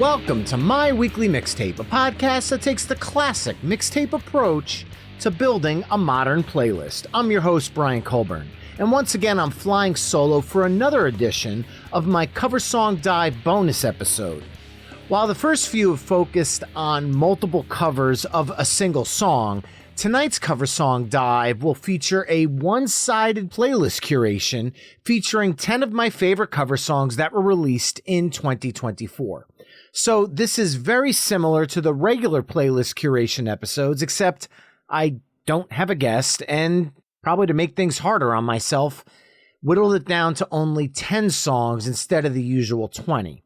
Welcome to My Weekly Mixtape, a podcast that takes the classic mixtape approach to building a modern playlist. I'm your host, Brian Colburn, and once again I'm flying solo for another edition of my Cover Song Dive bonus episode. While the first few have focused on multiple covers of a single song, tonight's Cover Song Dive will feature a one-sided playlist curation featuring 10 of my favorite cover songs that were released in 2024. So this is very similar to the regular playlist curation episodes, except I don't have a guest, and probably to make things harder on myself, whittled it down to only 10 songs instead of the usual 20.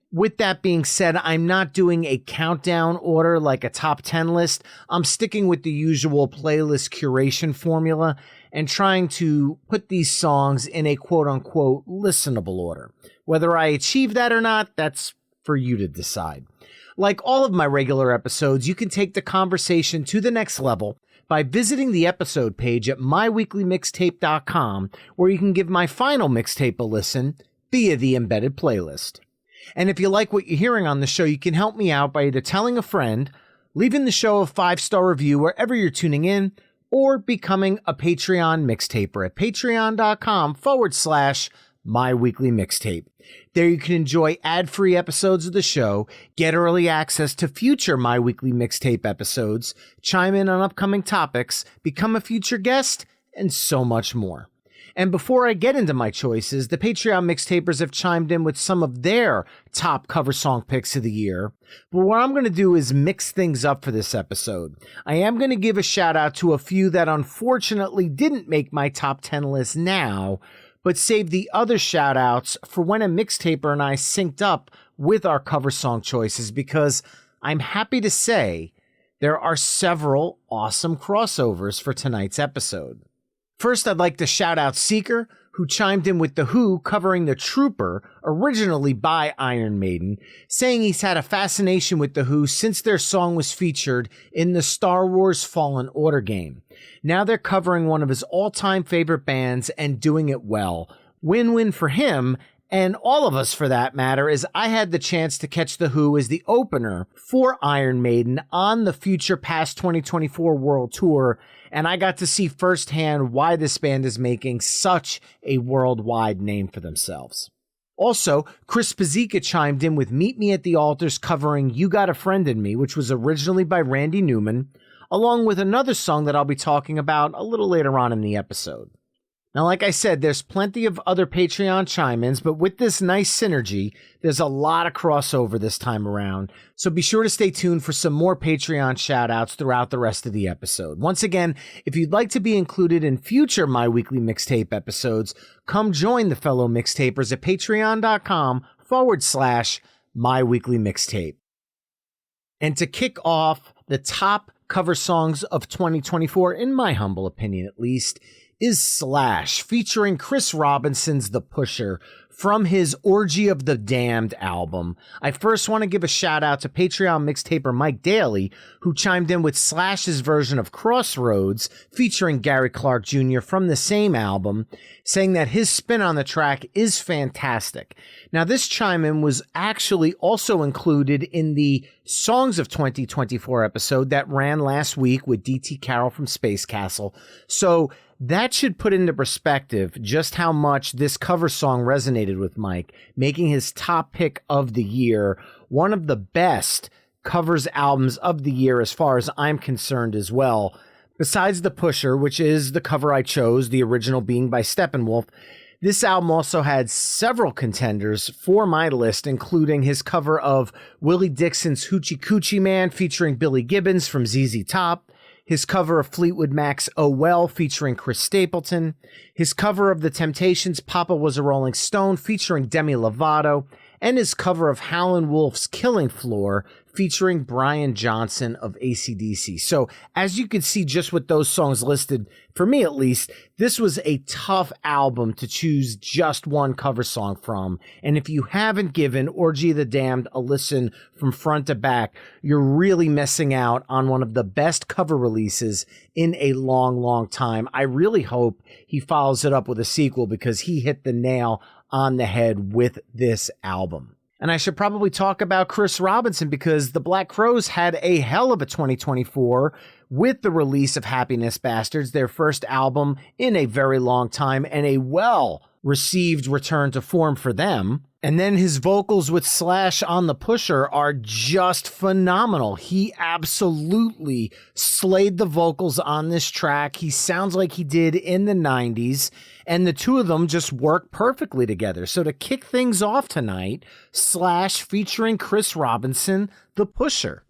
With that being said, I'm not doing a countdown order like a top 10 list. I'm sticking with the usual playlist curation formula and trying to put these songs in a quote-unquote listenable order. Whether I achieve that or not, that's for you to decide. Like all of my regular episodes, you can take the conversation to the next level by visiting the episode page at myweeklymixtape.com, where you can give my final mixtape a listen via the embedded playlist. And if you like what you're hearing on the show, you can help me out by either telling a friend, leaving the show a 5-star review wherever you're tuning in, or becoming a Patreon mixtaper at patreon.com/myweeklymixtape. There you can enjoy ad-free episodes of the show, get early access to future My Weekly Mixtape episodes, chime in on upcoming topics, become a future guest, and so much more. And before I get into my choices, the Patreon mixtapers have chimed in with some of their top cover song picks of the year. But what I'm going to do is mix things up for this episode. I am going to give a shout out to a few that unfortunately didn't make my top 10 list now, but save the other shout outs for when a mixtaper and I synced up with our cover song choices, because I'm happy to say there are several awesome crossovers for tonight's episode. First, I'd like to shout out Seeker, who chimed in with The Who covering The Trooper, originally by Iron Maiden, saying he's had a fascination with The Who since their song was featured in the Star Wars Fallen Order game. Now they're covering one of his all-time favorite bands and doing it well. Win-win for him, and all of us for that matter, as I had the chance to catch The Who as the opener for Iron Maiden on the Future Past 2024 World Tour, and I got to see firsthand why this band is making such a worldwide name for themselves. Also, Chris Pazika chimed in with Meet Me at the Altars covering You Got a Friend in Me, which was originally by Randy Newman, along with another song that I'll be talking about a little later on in the episode. Now, like I said, there's plenty of other Patreon chime-ins, but with this nice synergy, there's a lot of crossover this time around. So be sure to stay tuned for some more Patreon shout-outs throughout the rest of the episode. Once again, if you'd like to be included in future My Weekly Mixtape episodes, come join the fellow mixtapers at patreon.com/myweeklymixtape. And to kick off the top cover songs of 2024, in my humble opinion at least, is Slash, featuring Chris Robinson's The Pusher from his Orgy of the Damned album. I first want to give a shout out to Patreon mixtaper Mike Daly, who chimed in with Slash's version of Crossroads, featuring Gary Clark Jr. from the same album, saying that his spin on the track is fantastic. Now, this chime-in was actually also included in the Songs of 2024 episode that ran last week with DT Carroll from Space Castle, so that should put into perspective just how much this cover song resonated with Mike, making his top pick of the year one of the best covers albums of the year as far as I'm concerned as well. Besides The Pusher, which is the cover I chose, the original being by Steppenwolf, this album also had several contenders for my list, including his cover of Willie Dixon's Hoochie Coochie Man featuring Billy Gibbons from ZZ Top, his cover of Fleetwood Mac's Oh Well featuring Chris Stapleton, his cover of The Temptations' Papa Was a Rolling Stone featuring Demi Lovato, and his cover of Howlin' Wolf's Killing Floor featuring Brian Johnson of AC/DC. So as you can see just with those songs listed, for me at least, this was a tough album to choose just one cover song from. And if you haven't given Orgy of the Damned a listen from front to back, you're really missing out on one of the best cover releases in a long, long time. I really hope he follows it up with a sequel because he hit the nail on the head with this album. And I should probably talk about Chris Robinson because the Black Crowes had a hell of a 2024 with the release of Happiness Bastards, their first album in a very long time and a well-received return to form for them. And then his vocals with Slash on The Pusher are just phenomenal. He absolutely slayed the vocals on this track. He sounds like he did in the 90s, and the two of them just work perfectly together. So to kick things off tonight, Slash featuring Chris Robinson, The Pusher.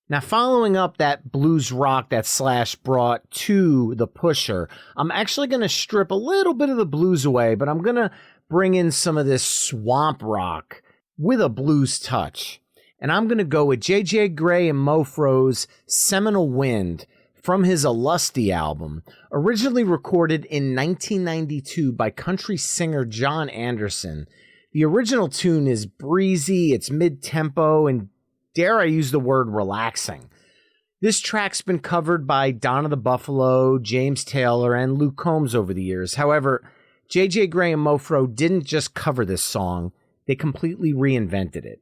Now, following up that blues rock that Slash brought to The Pusher, I'm actually going to strip a little bit of the blues away, but I'm going to bring in some of this swamp rock with a blues touch. And I'm going to go with J.J. Grey and Mofro's Seminole Wind from his Alusty album, originally recorded in 1992 by country singer John Anderson. The original tune is breezy, it's mid-tempo, and dare I use the word relaxing. This track's been covered by Donna the Buffalo, James Taylor, and Luke Combs over the years. However, J.J. Grey and Mofro didn't just cover this song, they completely reinvented it.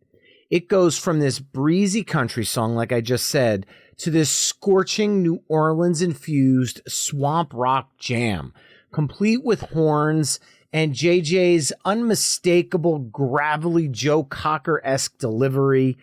It goes from this breezy country song, like I just said, to this scorching New Orleans-infused swamp rock jam, complete with horns and JJ's unmistakable, gravelly Joe Cocker-esque delivery.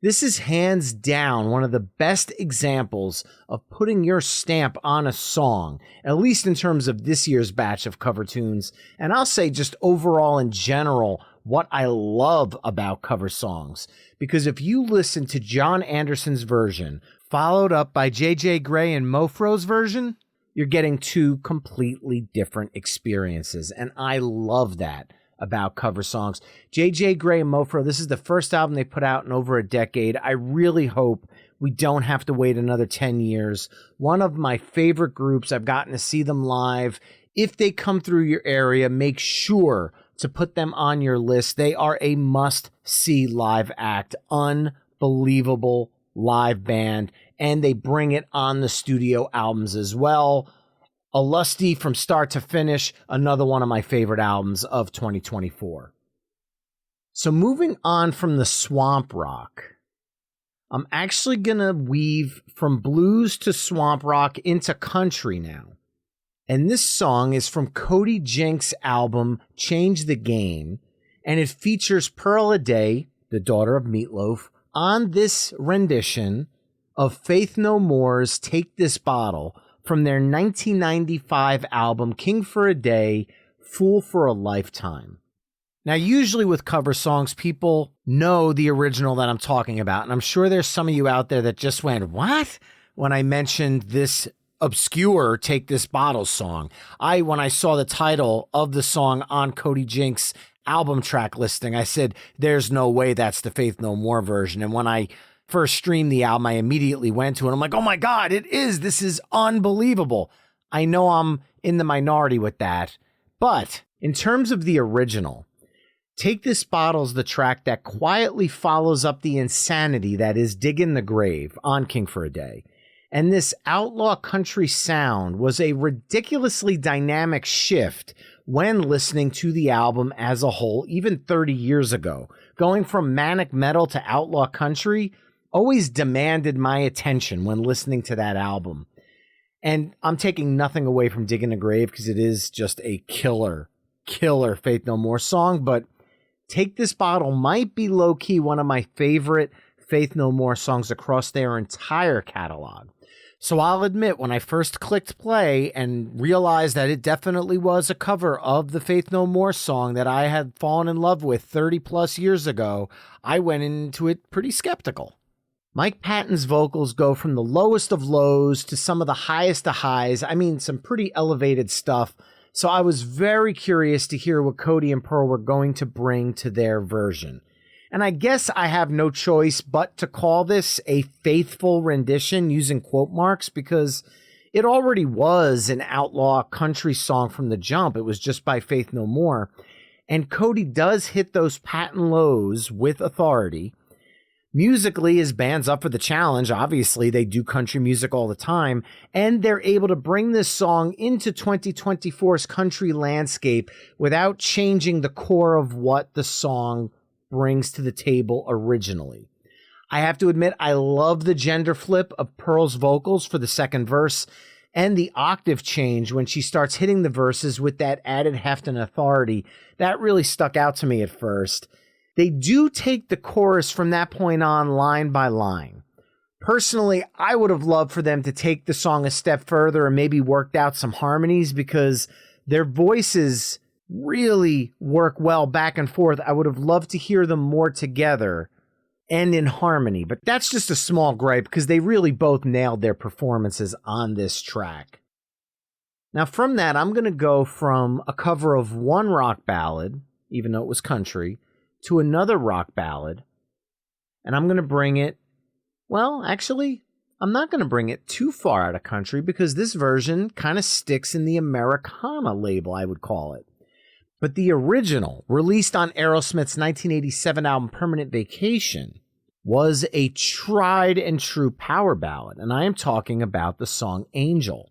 This is hands down one of the best examples of putting your stamp on a song, at least in terms of this year's batch of cover tunes. And I'll say just overall in general, what I love about cover songs. Because if you listen to John Anderson's version, followed up by J.J. Grey and Mofro's version, you're getting two completely different experiences. And I love that about cover songs. J.J. Grey and Mofro, this is the first album they put out in over a decade. I really hope we don't have to wait another 10 years. One of my favorite groups. I've gotten to see them live. If they come through your area, make sure to put them on your list. They are a must-see live act. Unbelievable live band. And they bring it on the studio albums as well. Alusty from start to finish, another one of my favorite albums of 2024. So moving on from the swamp rock, I'm actually going to weave from blues to swamp rock into country now. And this song is from Cody Jinks' album, Change the Game, and it features Pearl Aday, the daughter of Meatloaf, on this rendition of Faith No More's Take This Bottle, from their 1995 album, King for a Day, Fool for a Lifetime. Now, usually with cover songs, people know the original that I'm talking about, and I'm sure there's some of you out there that just went, what? When I mentioned this obscure Take This Bottle song. When I saw the title of the song on Cody Jinks' album track listing, I said, there's no way that's the Faith No More version. And when I first streamed the album, I immediately went to it. I'm like, oh my God, it is. This is unbelievable. I know I'm in the minority with that. But in terms of the original, Take This Bottle's the track that quietly follows up the insanity that is Diggin' the Grave on King for a Day. And this outlaw country sound was a ridiculously dynamic shift when listening to the album as a whole, even 30 years ago. Going from manic metal to outlaw country always demanded my attention when listening to that album. And I'm taking nothing away from Diggin' the Grave because it is just a killer Faith No More song, but Take This Bottle might be low-key one of my favorite Faith No More songs across their entire catalog. So I'll admit, when I first clicked play and realized that it definitely was a cover of the Faith No More song that I had fallen in love with 30 plus years ago, I went into it pretty skeptical. Mike Patton's vocals go from the lowest of lows to some of the highest of highs. I mean, some pretty elevated stuff. So I was very curious to hear what Cody and Pearl were going to bring to their version. And I guess I have no choice but to call this a faithful rendition using quote marks because it already was an outlaw country song from the jump. It was just by Faith No More. And Cody does hit those Patton lows with authority. Musically, his band's up for the challenge. Obviously, they do country music all the time, and they're able to bring this song into 2024's country landscape without changing the core of what the song brings to the table originally. I have to admit, I love the gender flip of Pearl's vocals for the second verse and the octave change when she starts hitting the verses with that added heft and authority. That really stuck out to me at first. They do take the chorus from that point on line by line. Personally, I would have loved for them to take the song a step further and maybe worked out some harmonies because their voices really work well back and forth. I would have loved to hear them more together and in harmony, but that's just a small gripe because they really both nailed their performances on this track. Now from that, I'm going to go from a cover of one rock ballad, even though it was country, to another rock ballad, and I'm going to bring it, well, actually, I'm not going to bring it too far out of country because this version kind of sticks in the Americana label, I would call it. But the original, released on Aerosmith's 1987 album Permanent Vacation, was a tried and true power ballad, and I am talking about the song Angel.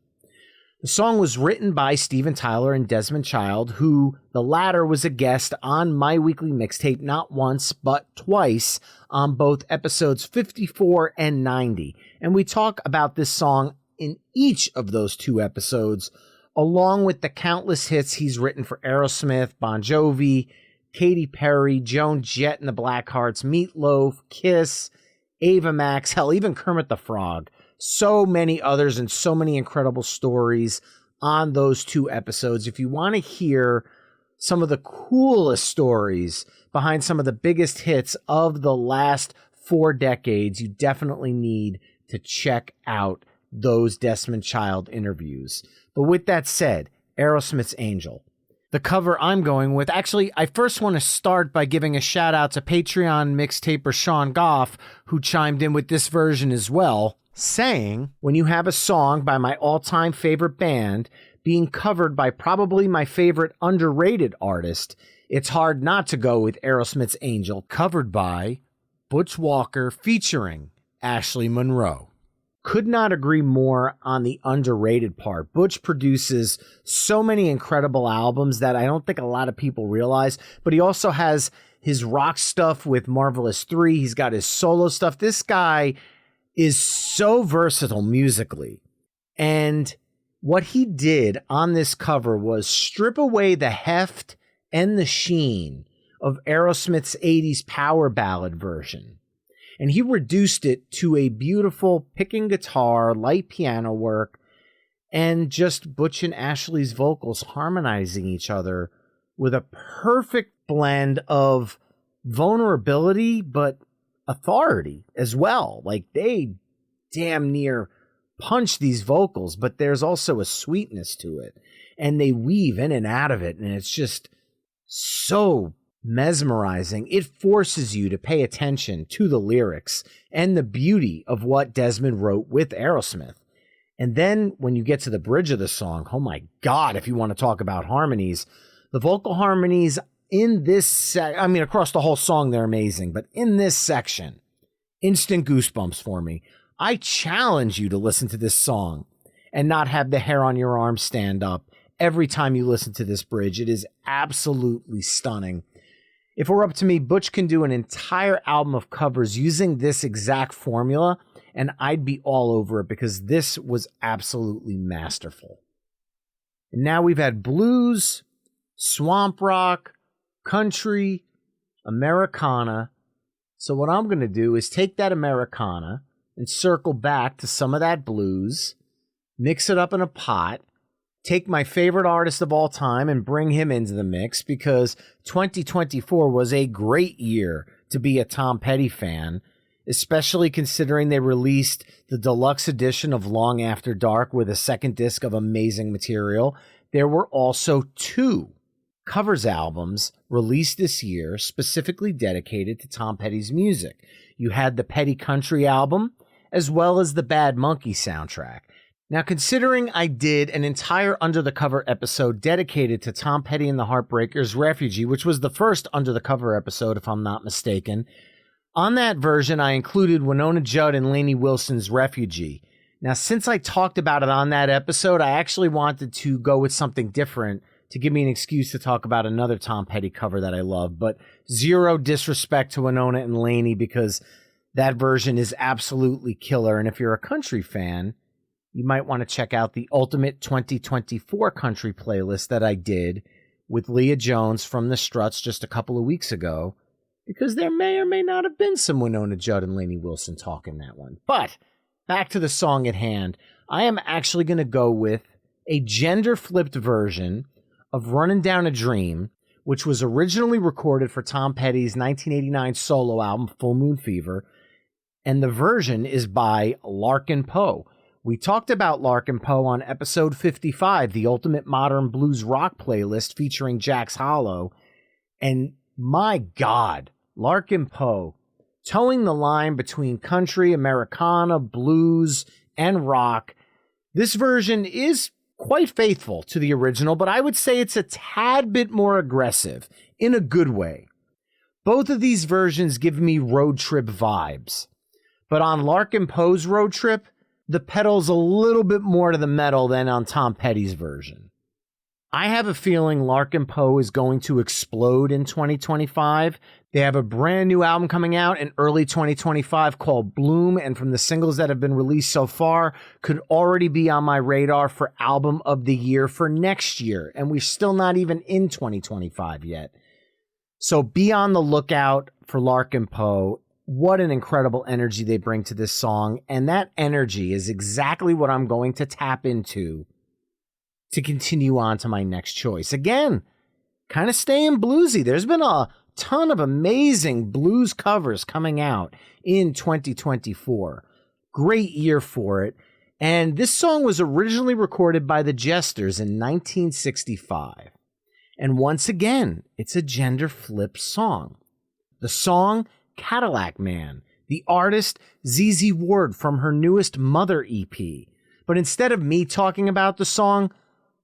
The song was written by Steven Tyler and Desmond Child, who the latter was a guest on My Weekly Mixtape not once, but twice on both episodes 54 and 90. And we talk about this song in each of those two episodes, along with the countless hits he's written for Aerosmith, Bon Jovi, Katy Perry, Joan Jett and the Blackhearts, Meatloaf, Kiss, Ava Max, hell, even Kermit the Frog. So many others and so many incredible stories on those two episodes. If you want to hear some of the coolest stories behind some of the biggest hits of the last 4 decades, you definitely need to check out those Desmond Child interviews. But with that said, Aerosmith's Angel. The cover I'm going with, actually, I first want to start by giving a shout out to Patreon mixtaper Sean Goff, who chimed in with this version as well, saying, when you have a song by my all-time favorite band being covered by probably my favorite underrated artist, it's hard not to go with Aerosmith's Angel, covered by Butch Walker featuring Ashley Monroe. Could not agree more on the underrated part. Butch produces so many incredible albums that I don't think a lot of people realize, but he also has his rock stuff with Marvelous 3. He's got his solo stuff. This guy is so versatile musically. And what he did on this cover was strip away the heft and the sheen of Aerosmith's 80s power ballad version. And he reduced it to a beautiful picking guitar, light piano work, and just Butch and Ashley's vocals harmonizing each other with a perfect blend of vulnerability, but authority as well. Like, they damn near punch these vocals, but there's also a sweetness to it. And they weave in and out of it, and it's just so mesmerizing. It forces you to pay attention to the lyrics and the beauty of what Desmond wrote with Aerosmith. And then when you get to the bridge of the song, oh my God, if you want to talk about harmonies, the vocal harmonies in this across the whole song, they're amazing, but in this section, instant goosebumps for me. I challenge you to listen to this song and not have the hair on your arm stand up every time you listen to this bridge. It is absolutely stunning. If it were up to me, Butch can do an entire album of covers using this exact formula, and I'd be all over it because this was absolutely masterful. And now we've had blues, swamp rock, country, Americana. So what I'm going to do is take that Americana and circle back to some of that blues, mix it up in a pot, take my favorite artist of all time and bring him into the mix because 2024 was a great year to be a Tom Petty fan, especially considering they released the deluxe edition of Long After Dark with a second disc of amazing material. There were also 2 covers albums released this year specifically dedicated to Tom Petty's music. You had the Petty Country album as well as the Bad Monkey soundtrack. Now, considering I did an entire Under the Cover episode dedicated to Tom Petty and the Heartbreakers' Refugee, which was the first Under the Cover episode, if I'm not mistaken, on that version, I included Winona Judd and Lainey Wilson's Refugee. Now, since I talked about it on that episode, I actually wanted to go with something different to give me an excuse to talk about another Tom Petty cover that I love, but zero disrespect to Winona and Laney because that version is absolutely killer. And if you're a country fan, you might want to check out the Ultimate 2024 Country playlist that I did with Leah Jones from the Struts just a couple of weeks ago, because there may or may not have been some Winona Judd and Lainey Wilson talk in that one. But back to the song at hand, I am actually going to go with a gender-flipped version of Running Down a Dream, which was originally recorded for Tom Petty's 1989 solo album, Full Moon Fever, and the version is by Larkin Poe. We talked about Larkin Poe on episode 55, the Ultimate Modern Blues Rock playlist featuring Jack's Hollow, and my God, Larkin Poe, towing the line between country, Americana, blues, and rock. This version is quite faithful to the original, but I would say it's a tad bit more aggressive, in a good way. Both of these versions give me road trip vibes, but on Larkin Poe's Road Trip, the pedal's a little bit more to the metal than on Tom Petty's version. I have a feeling Larkin Poe is going to explode in 2025. They have a brand new album coming out in early 2025 called Bloom, and from the singles that have been released so far, could already be on my radar for album of the year for next year, and we're still not even in 2025 yet. So be on the lookout for Larkin Poe. What an incredible energy they bring to this song, and that energy is exactly what I'm going to tap into to continue on to my next choice. Again, kind of staying bluesy. There's been a ton of amazing blues covers coming out in 2024. Great year for it. And this song was originally recorded by the Jesters in 1965. And once again, it's a gender-flipped song. The song, Cadillac Man. The artist, ZZ Ward from her newest Mother EP. But instead of me talking about the song,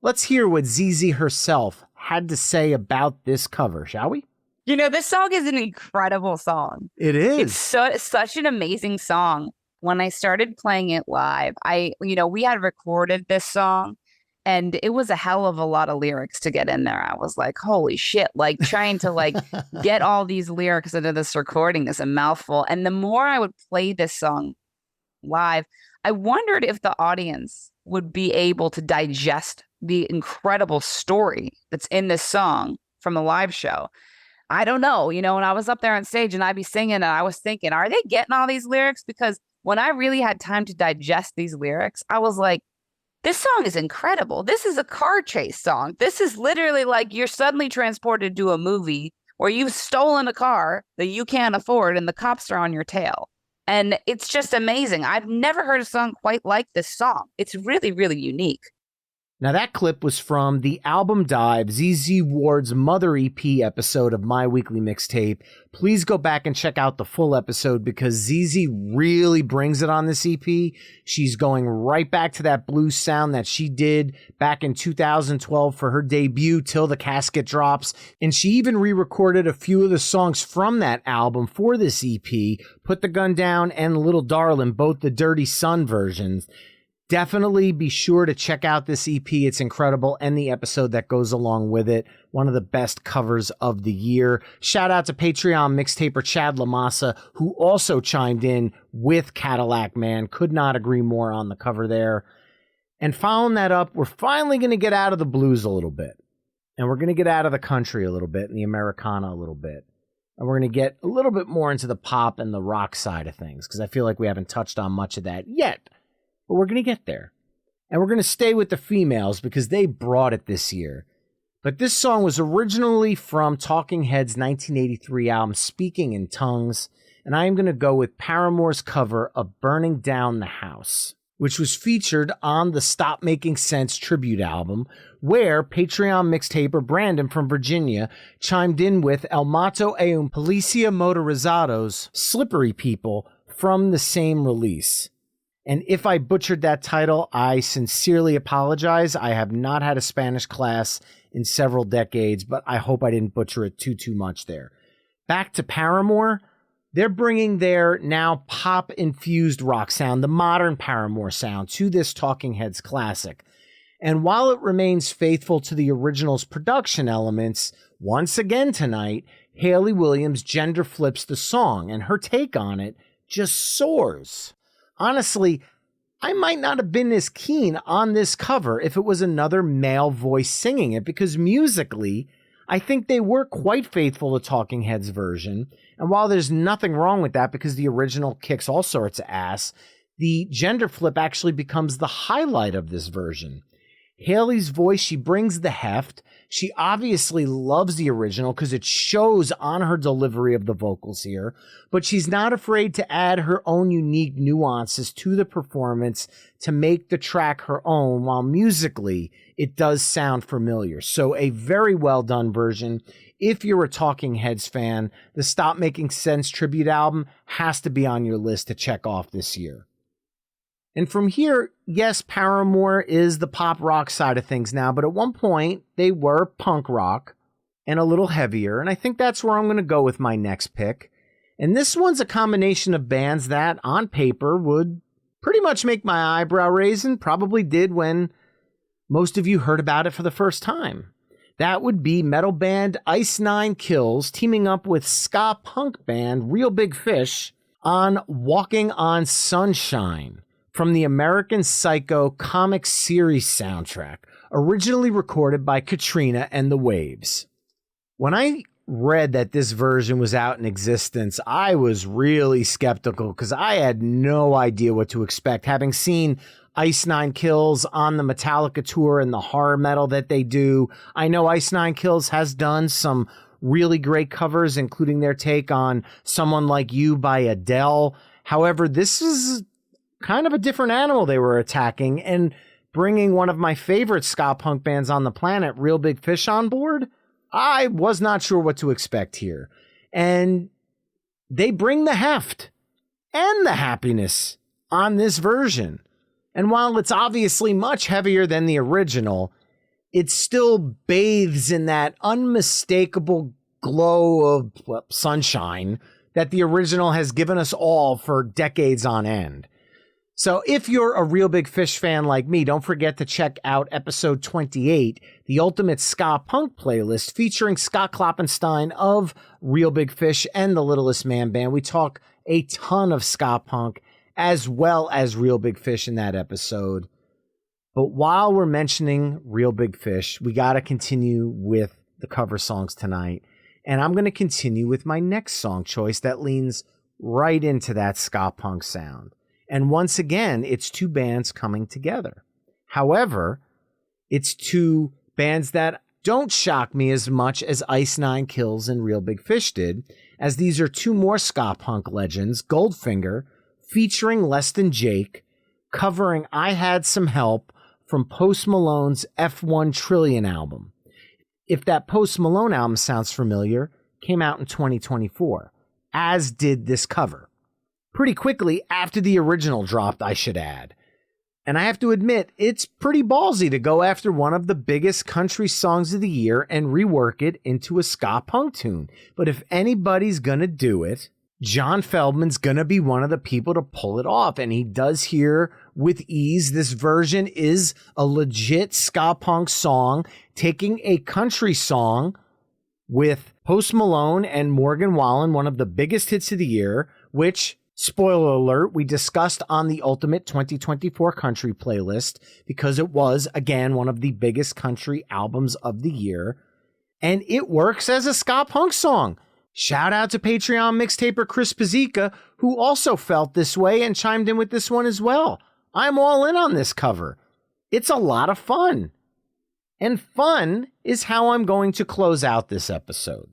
let's hear what ZZ herself had to say about this cover, shall we? You know, this song is an incredible song. It is. It's such an amazing song. When I started playing it live, we had recorded this song, and it was a hell of a lot of lyrics to get in there. I was like, holy shit, like trying to get all these lyrics into this recording is a mouthful. And the more I would play this song live, I wondered if the audience would be able to digest the incredible story that's in this song from the live show. I don't know, when I was up there on stage and I'd be singing, and I was thinking, are they getting all these lyrics? Because when I really had time to digest these lyrics, I was like, this song is incredible. This is a car chase song. This is literally like you're suddenly transported to a movie where you've stolen a car that you can't afford and the cops are on your tail. And it's just amazing. I've never heard a song quite like this song. It's really, really unique. Now, that clip was from the Album Dive, ZZ Ward's Mother EP episode of My Weekly Mixtape. Please go back and check out the full episode because ZZ really brings it on this EP. She's going right back to that blues sound that she did back in 2012 for her debut, Till the Casket Drops. And she even re-recorded a few of the songs from that album for this EP, Put the Gun Down and Little Darlin', both the Dirty Sun versions. Definitely be sure to check out this EP. It's incredible. And the episode that goes along with it. One of the best covers of the year. Shout out to Patreon mixtaper Chad Lamassa, who also chimed in with Cadillac Man. Could not agree more on the cover there. And following that up, we're finally going to get out of the blues a little bit. And we're going to get out of the country a little bit and the Americana a little bit. And we're going to get a little bit more into the pop and the rock side of things, because I feel like we haven't touched on much of that yet. But we're going to get there. And we're going to stay with the females because they brought it this year. But this song was originally from Talking Heads' 1983 album, Speaking in Tongues. And I am going to go with Paramore's cover of Burning Down the House, which was featured on the Stop Making Sense tribute album, where Patreon mixtaper Brandon from Virginia chimed in with El Mato e un Policia Motorizados, Slippery People, from the same release. And if I butchered that title, I sincerely apologize. I have not had a Spanish class in several decades, but I hope I didn't butcher it too much there. Back to Paramore. They're bringing their now pop-infused rock sound, the modern Paramore sound, to this Talking Heads classic. And while it remains faithful to the original's production elements, once again tonight, Hayley Williams gender flips the song, and her take on it just soars. Honestly, I might not have been as keen on this cover if it was another male voice singing it, because musically, I think they were quite faithful to Talking Heads' version. And while there's nothing wrong with that because the original kicks all sorts of ass, the gender flip actually becomes the highlight of this version. Hayley's voice, she brings the heft. She obviously loves the original because it shows on her delivery of the vocals here, but she's not afraid to add her own unique nuances to the performance to make the track her own, while musically it does sound familiar. So a very well done version. If you're a Talking Heads fan, the Stop Making Sense tribute album has to be on your list to check off this year. And from here, yes, Paramore is the pop rock side of things now, but at one point they were punk rock and a little heavier, and I think that's where I'm going to go with my next pick. And this one's a combination of bands that, on paper, would pretty much make my eyebrow raise, and probably did when most of you heard about it for the first time. That would be metal band Ice Nine Kills teaming up with ska punk band Real Big Fish on Walking on Sunshine, from the American Psycho comic series soundtrack, originally recorded by Katrina and the Waves. When I read that this version was out in existence, I was really skeptical because I had no idea what to expect, having seen Ice Nine Kills on the Metallica tour and the horror metal that they do. I know Ice Nine Kills has done some really great covers, including their take on Someone Like You by Adele. However, this is kind of a different animal they were attacking, and bringing one of my favorite ska punk bands on the planet, Real Big Fish, on board, I was not sure what to expect here. And they bring the heft and the happiness on this version. And while it's obviously much heavier than the original, it still bathes in that unmistakable glow of sunshine that the original has given us all for decades on end. So if you're a Real Big Fish fan like me, don't forget to check out episode 28, the Ultimate Ska Punk playlist featuring Scott Kloppenstein of Real Big Fish and the Littlest Man Band. We talk a ton of ska punk as well as Real Big Fish in that episode. But while we're mentioning Real Big Fish, we got to continue with the cover songs tonight. And I'm going to continue with my next song choice that leans right into that ska punk sound. And once again, it's two bands coming together. However, it's two bands that don't shock me as much as Ice Nine Kills and Real Big Fish did, as these are two more ska punk legends, Goldfinger, featuring Less Than Jake, covering I Had Some Help from Post Malone's F1 Trillion album. If that Post Malone album sounds familiar, came out in 2024, as did this cover. Pretty quickly after the original dropped, I should add. And I have to admit, it's pretty ballsy to go after one of the biggest country songs of the year and rework it into a ska punk tune. But if anybody's gonna do it, John Feldman's gonna be one of the people to pull it off, and he does here with ease. This version is a legit ska punk song, taking a country song with Post Malone and Morgan Wallen, one of the biggest hits of the year, which, spoiler alert, we discussed on the Ultimate 2024 Country playlist because it was, again, one of the biggest country albums of the year. And it works as a ska punk song. Shout out to Patreon mixtaper Chris Pazika, who also felt this way and chimed in with this one as well. I'm all in on this cover. It's a lot of fun. And fun is how I'm going to close out this episode.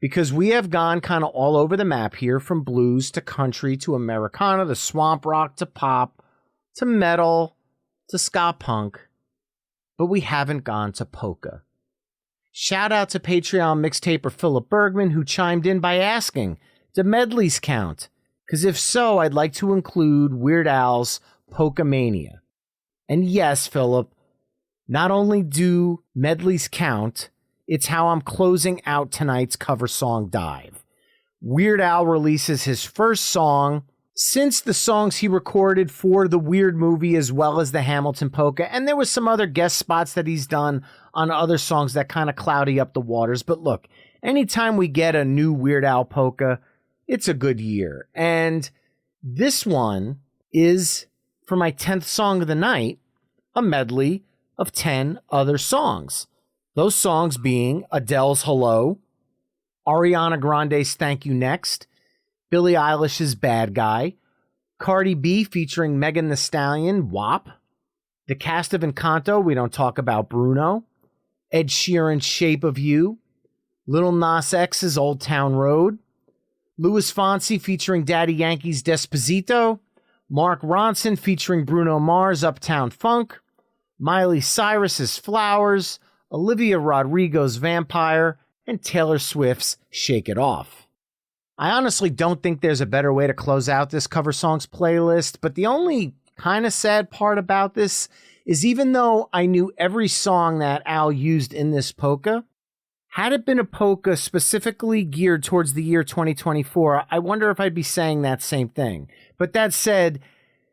Because we have gone kind of all over the map here, from blues to country to Americana to swamp rock to pop to metal to ska punk. But we haven't gone to polka. Shout out to Patreon mixtaper Philip Bergman, who chimed in by asking, do medleys count? Because if so, I'd like to include Weird Al's Polkamania. And yes, Philip, not only do medleys count, it's how I'm closing out tonight's cover song dive. Weird Al releases his first song, since the songs he recorded for the Weird movie as well as the Hamilton polka, and there was some other guest spots that he's done on other songs that kind of cloudy up the waters. But look, anytime we get a new Weird Al polka, it's a good year. And this one is, for my 10th song of the night, a medley of 10 other songs. Those songs being Adele's Hello, Ariana Grande's Thank You Next, Billie Eilish's Bad Guy, Cardi B featuring Megan Thee Stallion, WAP, the cast of Encanto, We Don't Talk About Bruno, Ed Sheeran's Shape of You, Lil Nas X's Old Town Road, Louis Fonsi featuring Daddy Yankee's Despacito, Mark Ronson featuring Bruno Mars' Uptown Funk, Miley Cyrus's Flowers, Olivia Rodrigo's Vampire, and Taylor Swift's Shake It Off. I honestly don't think there's a better way to close out this cover songs playlist, but the only kind of sad part about this is even though I knew every song that Al used in this polka, had it been a polka specifically geared towards the year 2024, I wonder if I'd be saying that same thing. But that said,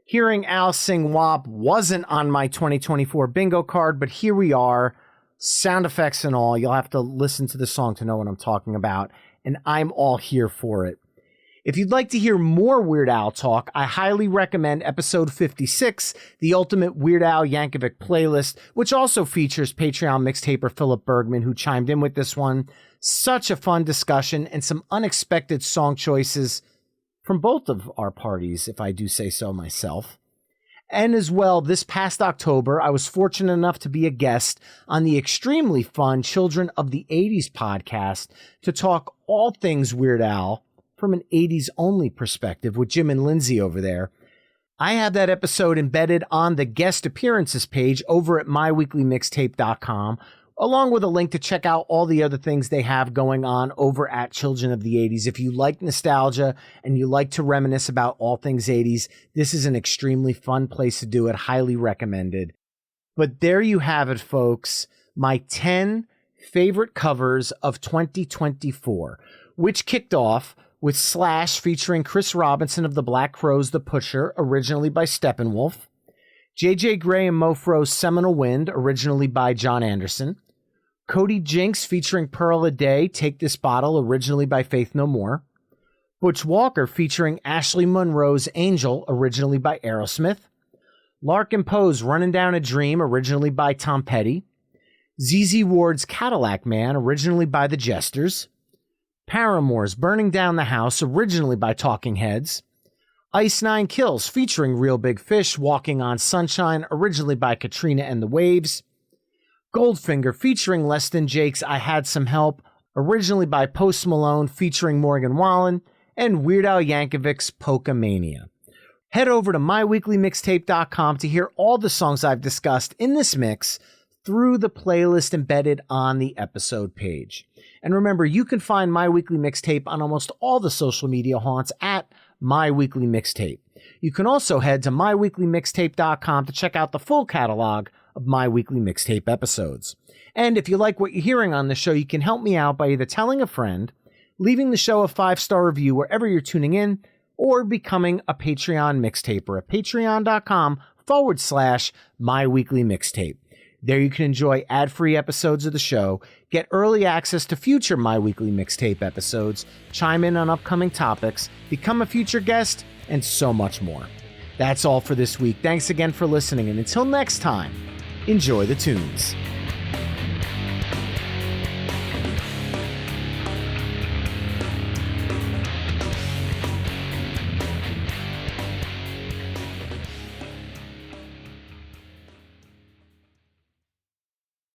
hearing Al sing WAP wasn't on my 2024 bingo card, but here we are, sound effects and all. You'll have to listen to the song to know what I'm talking about, and I'm all here for it. If you'd like to hear more Weird Al talk, I highly recommend episode 56, the Ultimate Weird Al Yankovic playlist, which also features Patreon mixtaper Philip Bergman, who chimed in with this one. Such a fun discussion and some unexpected song choices from both of our parties, if I do say so myself. And as well, this past October, I was fortunate enough to be a guest on the extremely fun Children of the 80s podcast to talk all things Weird Al from an 80s only perspective with Jim and Lindsay over there. I have that episode embedded on the guest appearances page over at myweeklymixtape.com, along with a link to check out all the other things they have going on over at Children of the 80s. If you like nostalgia and you like to reminisce about all things 80s, this is an extremely fun place to do it. Highly recommended. But there you have it, folks. My 10 favorite covers of 2024, which kicked off with Slash featuring Chris Robinson of the Black Crowes' The Pusher, originally by Steppenwolf, J.J. Grey and Mofro's Seminole Wind, originally by John Anderson, Cody Jinks featuring Pearl Aday, Take This Bottle, originally by Faith No More, Butch Walker featuring Ashley Monroe's Angel, originally by Aerosmith, Larkin Poe's Running Down a Dream, originally by Tom Petty, ZZ Ward's Cadillac Man, originally by the Jesters, Paramore's Burning Down the House, originally by Talking Heads, Ice Nine Kills featuring Real Big Fish, Walking on Sunshine, originally by Katrina and the Waves, Goldfinger featuring Less Than Jake's I Had Some Help, originally by Post Malone featuring Morgan Wallen, and Weird Al Yankovic's Polkamania. Head over to myweeklymixtape.com to hear all the songs I've discussed in this mix through the playlist embedded on the episode page. And remember, you can find My Weekly Mixtape on almost all the social media haunts at My Weekly Mixtape. You can also head to myweeklymixtape.com to check out the full catalog of My Weekly Mixtape episodes. And if you like what you're hearing on the show, you can help me out by either telling a friend, leaving the show a 5-star review wherever you're tuning in, or becoming a Patreon mixtaper at patreon.com/My Weekly Mixtape. There you can enjoy ad-free episodes of the show, get early access to future My Weekly Mixtape episodes, chime in on upcoming topics, become a future guest, and so much more. That's all for this week. Thanks again for listening, and until next time, enjoy the tunes.